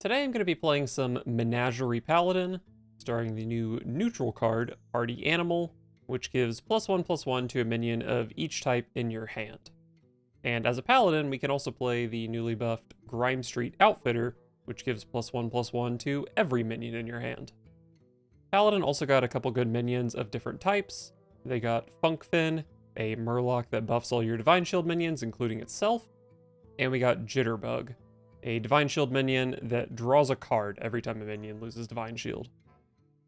Today I'm going to be playing some Menagerie Paladin, starring the new neutral card, Party Animal, which gives +1/+1 to a minion of each type in your hand. And as a Paladin, we can also play the newly buffed Grime Street Outfitter, which gives +1/+1 to every minion in your hand. Paladin also got a couple good minions of different types. They got Funkfin, a Murloc that buffs all your Divine Shield minions, including itself, and we got Jitterbug, a Divine Shield minion that draws a card every time a minion loses Divine Shield.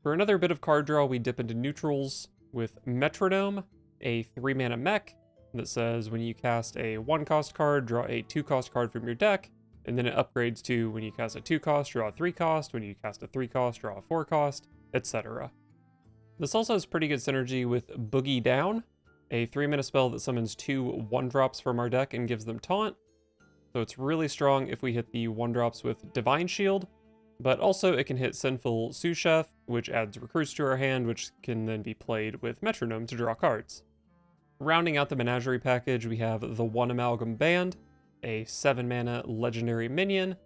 For another bit of card draw, we dip into neutrals with Metronome, a 3-mana mech that says when you cast a 1-cost card, draw a 2-cost card from your deck, and then it upgrades to when you cast a 2-cost, draw a 3-cost, when you cast a 3-cost, draw a 4-cost, etc. This also has pretty good synergy with Boogie Down, a 3-mana spell that summons 2 1-drops from our deck and gives them taunt. So it's really strong if we hit the 1-drops with Divine Shield, but also it can hit Sinful Sous Chef, which adds recruits to our hand, which can then be played with Metronome to draw cards. Rounding out the Menagerie package, we have the One-Amalagam Band, a 7-mana legendary minion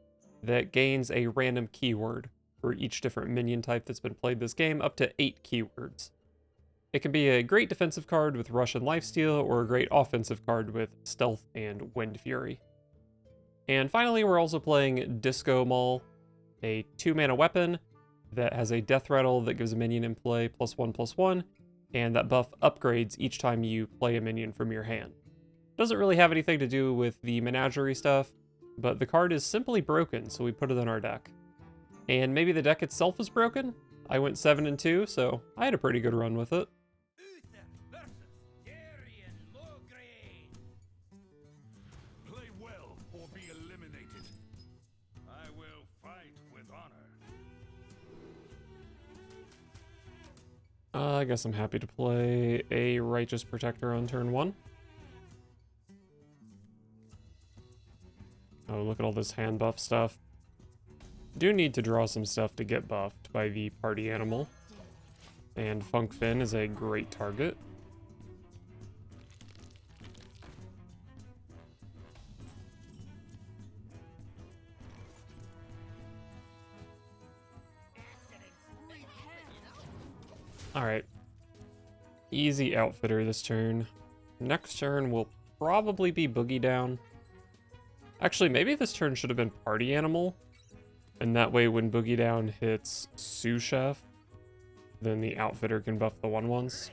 that gains a random keyword for each different minion type that's been played this game, up to 8 keywords. It can be a great defensive card with Rush and Lifesteal, or a great offensive card with Stealth and Wind Fury. And finally, we're also playing Disco Maul, a 2-mana weapon that has a death rattle that gives a minion in play +1/+1, and that buff upgrades each time you play a minion from your hand. Doesn't really have anything to do with the Menagerie stuff, but the card is simply broken, so we put it in our deck. And maybe the deck itself is broken? I went 7-2, so I had a pretty good run with it. Play well or be eliminated. I will fight with honor. I guess I'm happy to play a Righteous Protector on turn 1. Oh, look at all this hand buff stuff. Do need to draw some stuff to get buffed by the Party Animal. And Funkfin is a great target. Alright. Easy Outfitter this turn. Next turn will probably be Boogie Down. Actually, maybe this turn should have been Party Animal. And that way when Boogie Down hits Sous Chef, then the Outfitter can buff the 1/1s.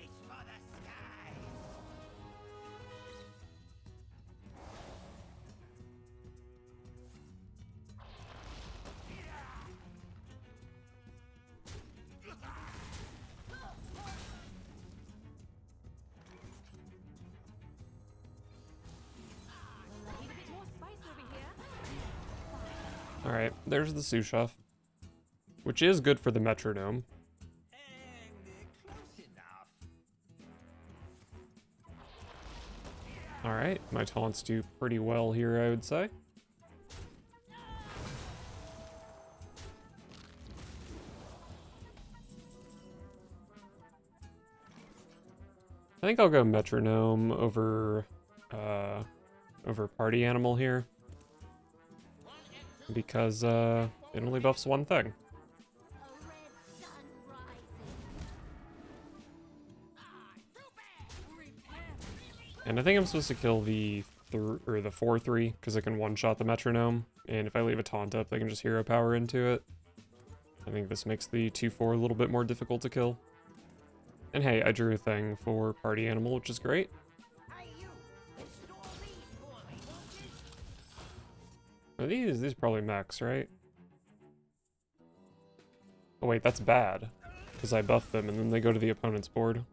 Alright, there's the Sous Chef, which is good for the Metronome. Alright, my taunts do pretty well here, I would say. I think I'll go Metronome over Party Animal here, because it only buffs one thing. And I think I'm supposed to kill the 4/3 because I can one-shot the Metronome, and if I leave a taunt up, I can just hero power into it. I think this makes the 2/4 a little bit more difficult to kill. And hey, I drew a thing for Party Animal, which is great. Are these are probably mechs, right? Oh wait, that's bad, because I buff them and then they go to the opponent's board.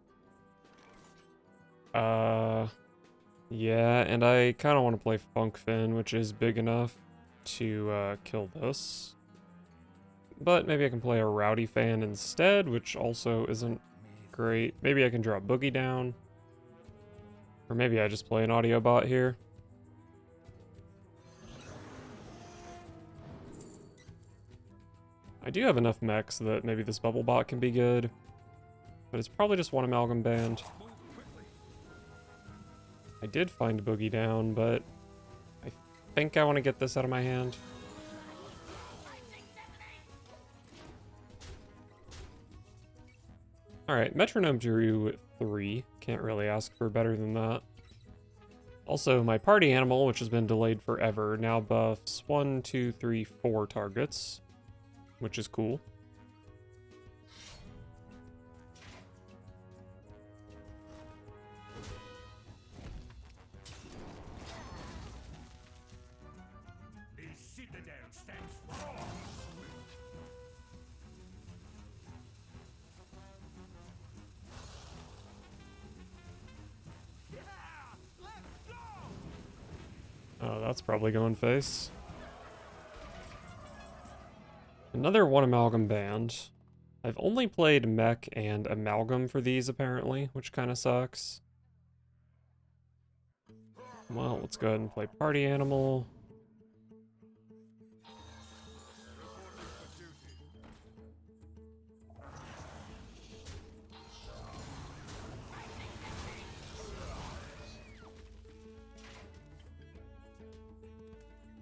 Yeah, and I kind of want to play Funkfin, which is big enough to kill this. But maybe I can play a Rowdy Fan instead, which also isn't great. Maybe I can draw Boogie Down. Or maybe I just play an Audio Bot here. I do have enough mechs that maybe this Bubble Bot can be good. But it's probably just One-Amalagam Band. I did find Boogie Down, but I think I want to get this out of my hand. Alright, Metronome drew 3. Can't really ask for better than that. Also, my party animal, which has been delayed forever, now buffs 1, 2, 3, 4 targets, which is cool. The citadel stands strong. Yeah, let's go. Oh, that's probably going face. Another One-Amalagam band. I've only played Mech and Amalgam for these, apparently, which kind of sucks. Well, let's go ahead and play Party Animal.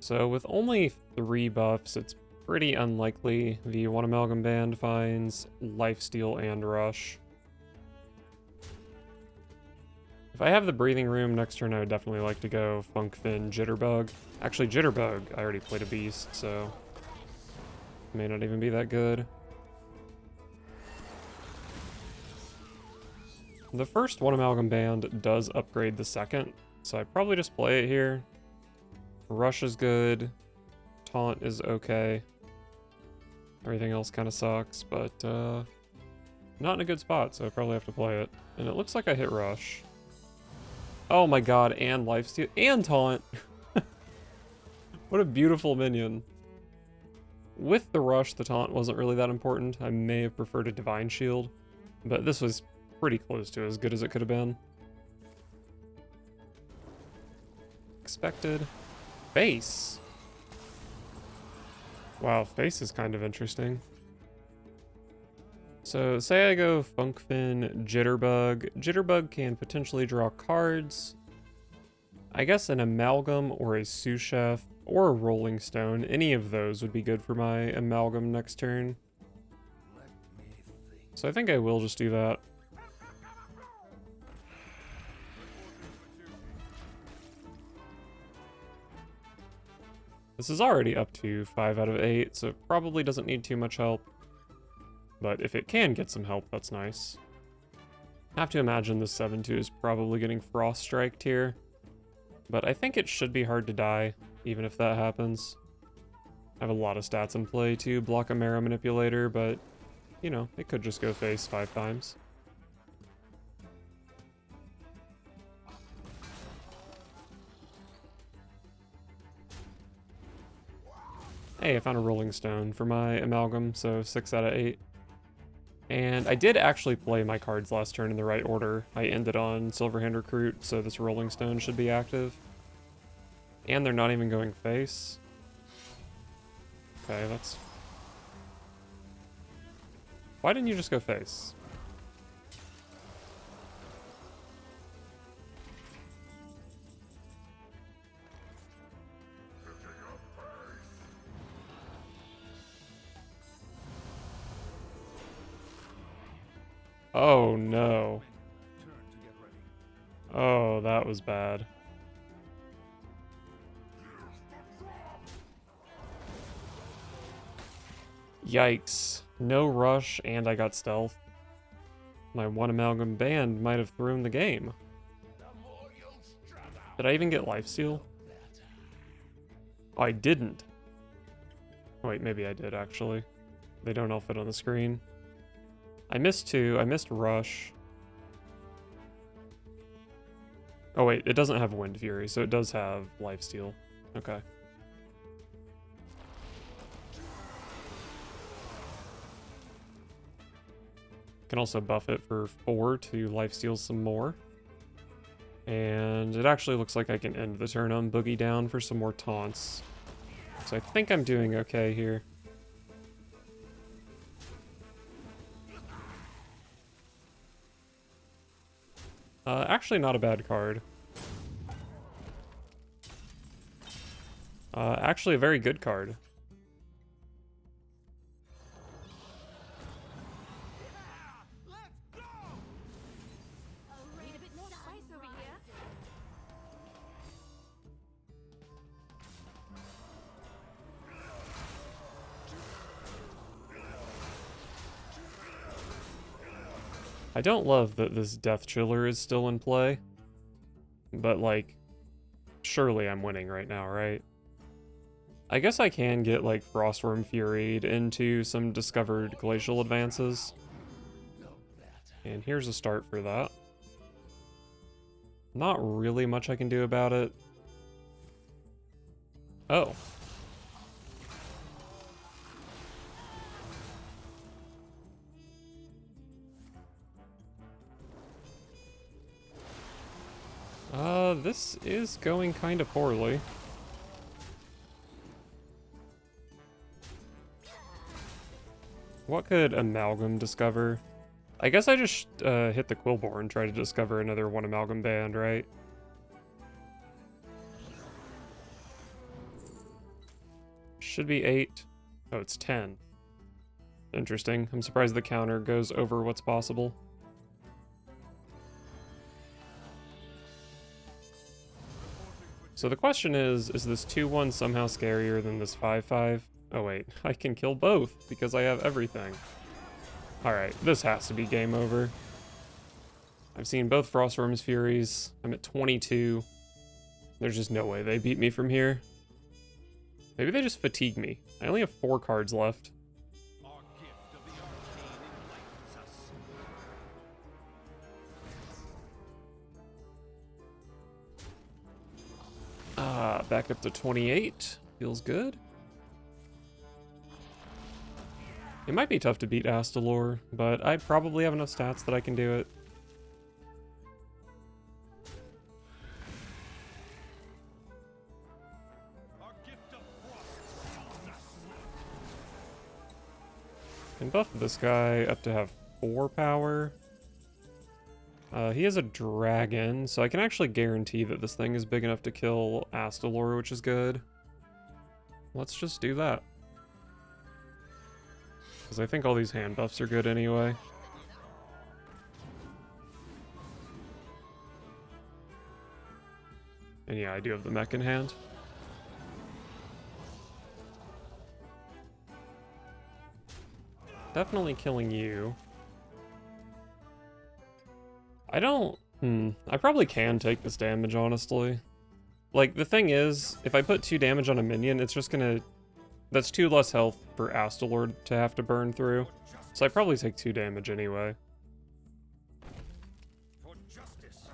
So with only 3 buffs, it's pretty unlikely the One-Amalagam band finds Lifesteal and Rush. If I have the breathing room next turn, I would definitely like to go Funk Fin Jitterbug. Actually, Jitterbug, I already played a beast, so may not even be that good. The first One-Amalagam band does upgrade the second, so I probably just play it here. Rush is good. Taunt is okay. Everything else kind of sucks, but not in a good spot, so I probably have to play it. And it looks like I hit Rush. Oh my god, and Lifesteal, and Taunt! What a beautiful minion. With the Rush, the Taunt wasn't really that important. I may have preferred a Divine Shield, but this was pretty close to as good as it could have been. Expected. Face. Wow, face is kind of interesting. So say I go Funk Fin Jitterbug. Jitterbug can potentially draw cards. I guess an Amalgam or a Sous Chef or a Rolling Stone. Any of those would be good for my Amalgam next turn. So I think I will just do that. This is already up to 5 out of 8, so it probably doesn't need too much help. But if it can get some help, that's nice. I have to imagine this 7-2 is probably getting Frost Striked here. But I think it should be hard to die, even if that happens. I have a lot of stats in play to block a Mara Manipulator, but, you know, it could just go face 5 times. Hey, I found a Rolling Stone for my Amalgam, so 6 out of 8. And I did actually play my cards last turn in the right order. I ended on Silverhand Recruit, so this Rolling Stone should be active. And they're not even going face. Okay, that's... Why didn't you just go face? Oh no. Oh, that was bad. Yikes. No rush, and I got stealth. My One-Amalagam band might have thrown the game. Did I even get lifesteal? Oh, I didn't. Wait, maybe I did, actually. They don't all fit on the screen. I missed 2. I missed Rush. Oh wait, it doesn't have Wind Fury, so it does have Lifesteal. Okay. Can also buff it for 4 to lifesteal some more. And it actually looks like I can end the turn on Boogie Down for some more taunts. So I think I'm doing okay here. Actually not a bad card. Actually a very good card. Let's go! I don't love that this Death Chiller is still in play, but like, surely I'm winning right now, right? I guess I can get like Frostworm Furied into some discovered glacial advances. And here's a start for that. Not really much I can do about it. Oh. This is going kind of poorly. What could Amalgam discover? I guess I just hit the Quillbore and try to discover another One-Amalagam band, right? Should be 8. Oh, it's 10. Interesting. I'm surprised the counter goes over what's possible. So the question is this 2-1 somehow scarier than this 5-5? Oh wait, I can kill both because I have everything. Alright, this has to be game over. I've seen both Frostworm's Furies. I'm at 22. There's just no way they beat me from here. Maybe they just fatigue me. I only have 4 cards left. Our gift of the arcane enlightens us. Back up to 28. Feels good. It might be tough to beat Astalor, but I probably have enough stats that I can do it. Our gift of frost feeds us. Can buff this guy up to have 4 power. He has a dragon, so I can actually guarantee that this thing is big enough to kill Astalor, which is good. Let's just do that. Because I think all these hand buffs are good anyway. And yeah, I do have the mech in hand. Definitely killing you. I don't... I probably can take this damage, honestly. Like, the thing is, if I put 2 damage on a minion, it's just gonna... That's 2 less health for Astalor to have to burn through. So I probably take 2 damage anyway. For justice.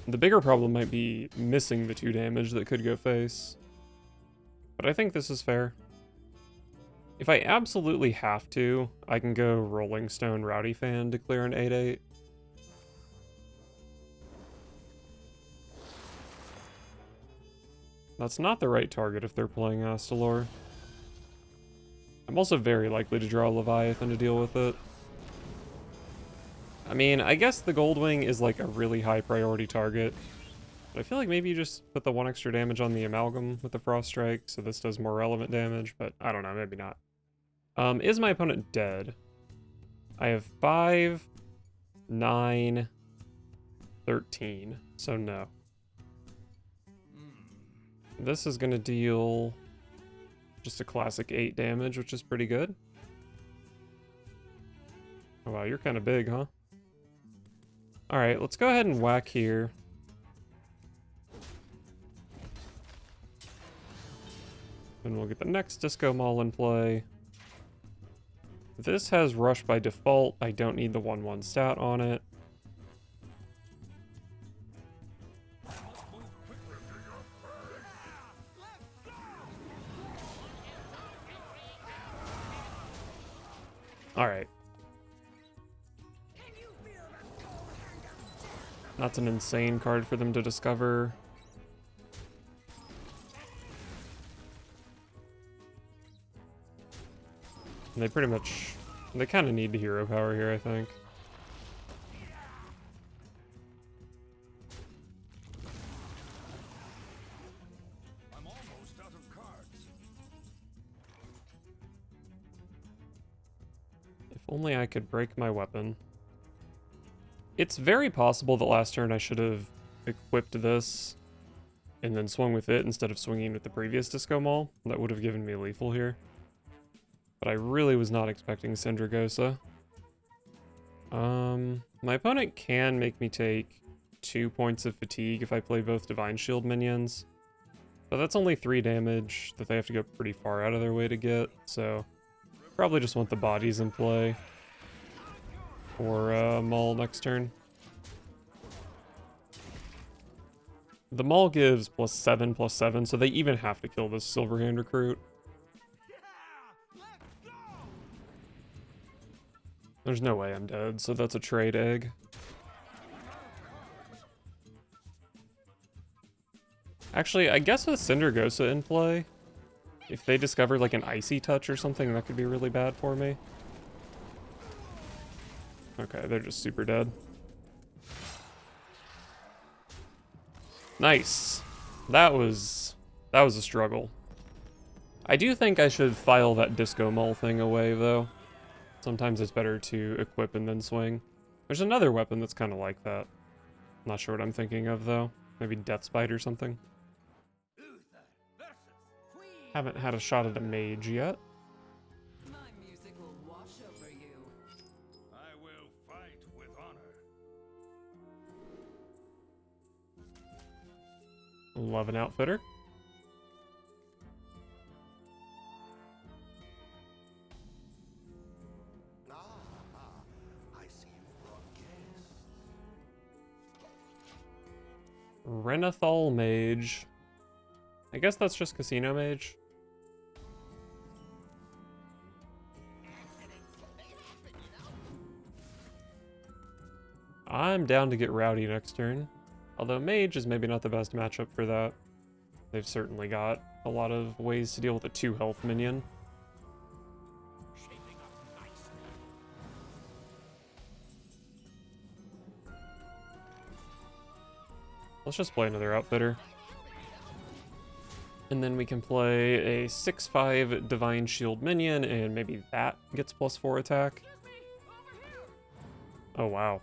The bigger problem might be missing the 2 damage that could go face. But I think this is fair. If I absolutely have to, I can go Rolling Stone Rowdy Fan to clear an 8-8. That's not the right target if they're playing Astalor. I'm also very likely to draw Leviathan to deal with it. I mean, I guess the Goldwing is like a really high priority target. But I feel like maybe you just put the 1 extra damage on the Amalgam with the Frost Strike, so this does more relevant damage, but I don't know, maybe not. Is my opponent dead? I have 5, 9, 13, so no. This is gonna deal just a classic 8 damage, which is pretty good. Oh wow, you're kind of big, huh? Alright, let's go ahead and whack here. And we'll get the next Disco Maul in play. This has Rush by default. I don't need the 1/1 stat on it. Alright. That's an insane card for them to discover. And they pretty much... They kind of need the hero power here, I think. I'm almost out of cards. If only I could break my weapon. It's very possible that last turn I should have equipped this and then swung with it instead of swinging with the previous Disco Maul. That would have given me lethal here. But I really was not expecting Syndragosa. My opponent can make me take 2 points of fatigue if I play both Divine Shield minions. But that's only 3 damage that they have to go pretty far out of their way to get, so probably just want the bodies in play for Maul next turn. The Maul gives +7/+7, so they even have to kill this Silverhand recruit. There's no way I'm dead, so that's a trade egg. Actually, I guess with Cindergosa in play, if they discover like an Icy Touch or something, that could be really bad for me. Okay, they're just super dead. Nice. That was a struggle. I do think I should file that Disco Mole thing away, though. Sometimes it's better to equip and then swing. There's another weapon that's kind of like that. Not sure what I'm thinking of, though. Maybe Deathspite or something. Haven't had a shot at a mage yet. My music will wash over you. I will fight with honor. 11 Outfitter. I see you brought guests. Renathal Mage. I guess that's just Casino Mage. I'm down to get Rowdy next turn. Although Mage is maybe not the best matchup for that. They've certainly got a lot of ways to deal with a 2 health minion. Let's just play another Outfitter. And then we can play a 6/5 Divine Shield minion, and maybe that gets +4 attack. Oh, wow.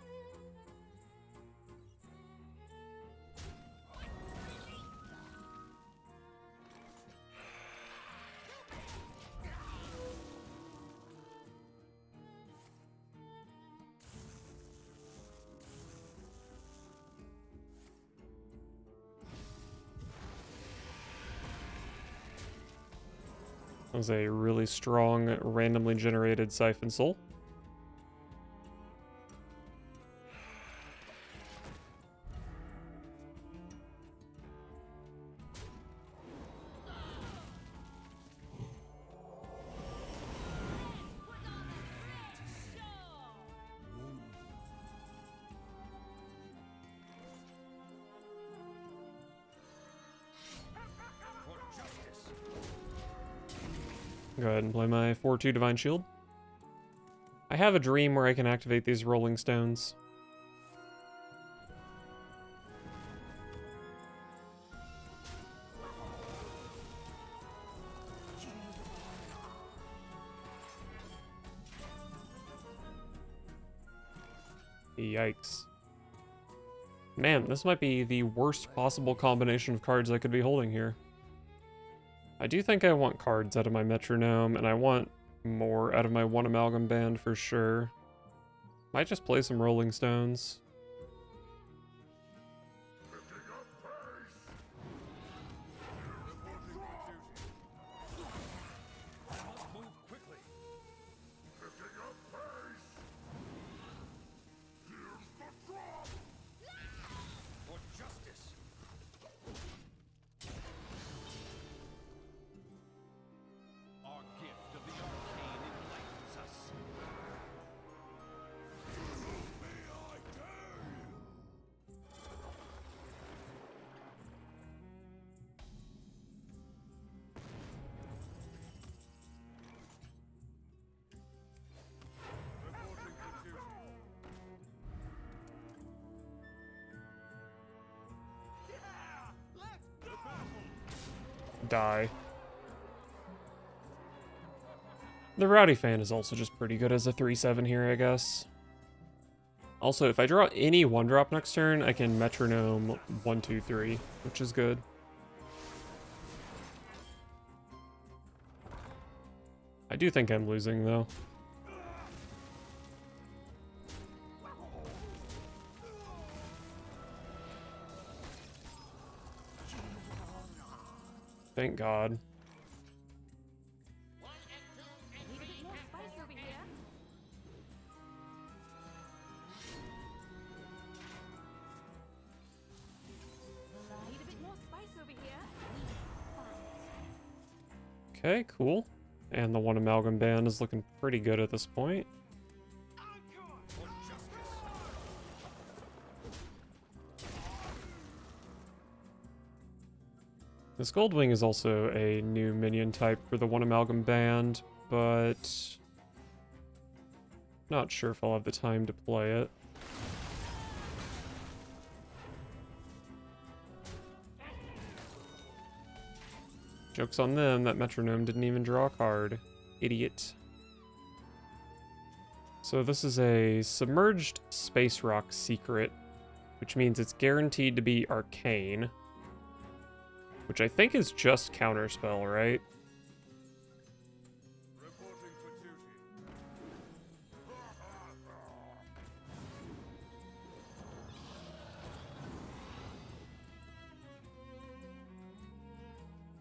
That was a really strong, randomly generated Siphon Soul. Go ahead and play my 4/2 Divine Shield. I have a dream where I can activate these Rolling Stones. Yikes. Man, this might be the worst possible combination of cards I could be holding here. I do think I want cards out of my Metronome, and I want more out of my One-Amalagam band for sure. Might just play some Rolling Stones. Die. The Rowdy Fan is also just pretty good as a 3/7 here, I guess. Also, if I draw any 1-drop next turn, I can Metronome 1, 2, 3, which is good. I do think I'm losing, though. Thank God. Need a bit more spice over here. Need a bit more spice over here. Okay, cool. And the One-Amalagam band is looking pretty good at this point. For justice. This Goldwing is also a new minion type for the One-Amalagam band, but not sure if I'll have the time to play it. Joke's on them, that Metronome didn't even draw a card. Idiot. So this is a Submerged Space Rock secret, which means it's guaranteed to be arcane. Which I think is just counterspell, right? Reporting for duty.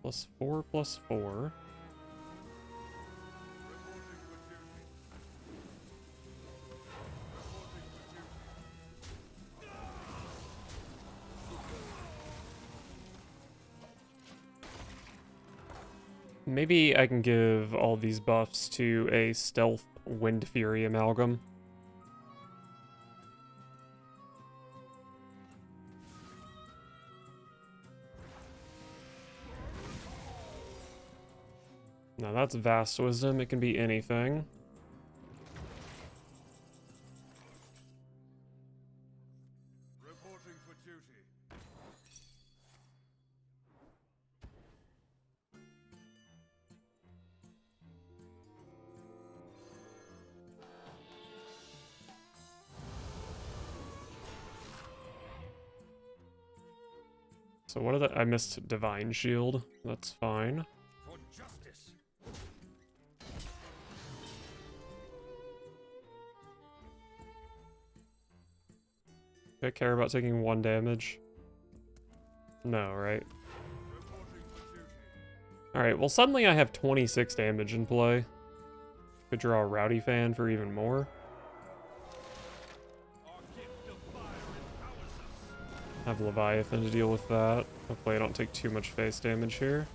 +4/+4. Reporting for duty. Maybe I can give all these buffs to a Stealth Wind Fury Amalgam. Now that's Vast Wisdom, it can be anything. Reporting for duty. So what are the... I missed Divine Shield. That's fine. For justice. Do I care about taking 1 damage? No, right? Reporting for duty. Alright, well suddenly I have 26 damage in play. Could draw a Rowdy Fan for even more. Our gift of fire empowers us. Have Leviathan to deal with that. Hopefully I don't take too much face damage here.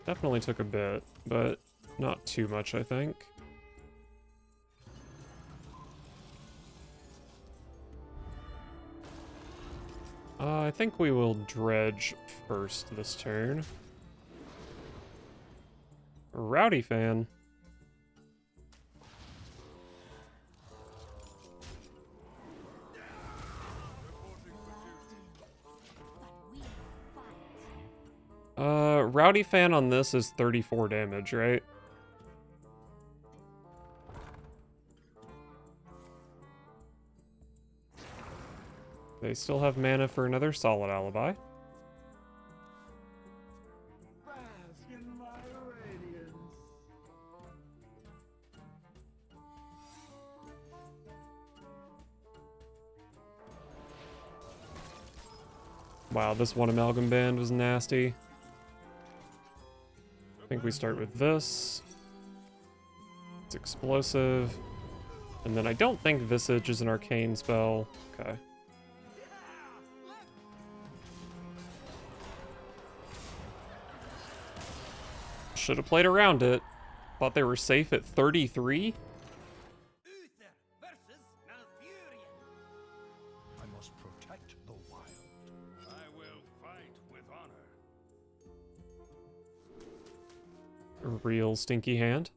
Definitely took a bit, but not too much, I think. I think we will Dredge first this turn. Rowdy Fan. Rowdy Fan on this is 34 damage, right? They still have mana for another Solid Alibi. Bask in my radiance. Wow, this One-Amalagam band was nasty. I think we start with this. It's explosive. And then I don't think Visage is an arcane spell. Okay. Should have played around it. Thought they were safe at 33? Uther versus Malfurion. I must protect the wild. I will fight with honor. Real stinky hand.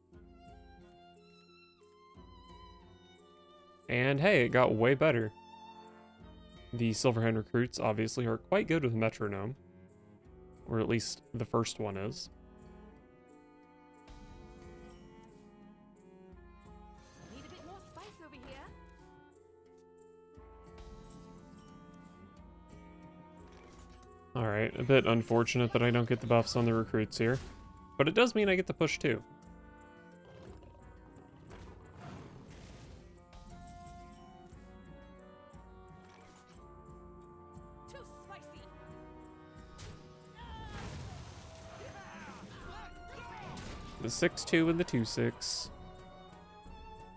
And hey, it got way better. The Silverhand recruits obviously are quite good with Metronome. Or at least the first one is. Need a bit more spice over here. Alright, a bit unfortunate that I don't get the buffs on the recruits here. But it does mean I get to push too. Too spicy. the 6-2 and the 2-6.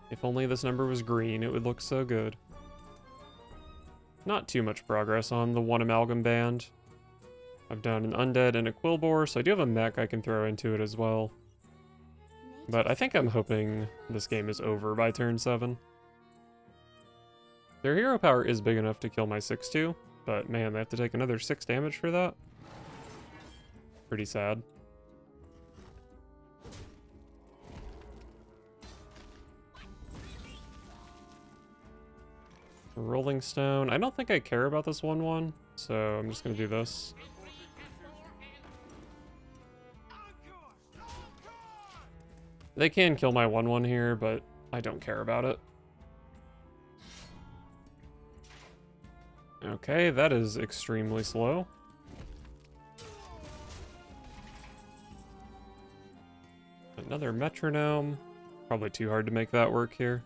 If only this number was green, it would look so good. Not too much progress on the One-Amalagam band. I've done an Undead and a Quillbore, so I do have a mech I can throw into it as well. But I think I'm hoping this game is over by turn 7. Their hero power is big enough to kill my 6-2, but man, they have to take another 6 damage for that. Pretty sad. Rolling Stone. I don't think I care about this 1-1, so I'm just gonna do this. They can kill my 1-1 here, but I don't care about it. Okay, that is extremely slow. Another metronome. Probably too hard to make that work here.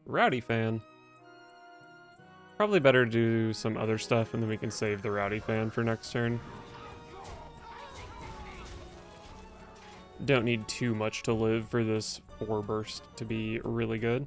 Rowdy Fan. Probably better to do some other stuff and then we can save the Rowdy Fan for next turn. Don't need too much to live for this 4 burst to be really good.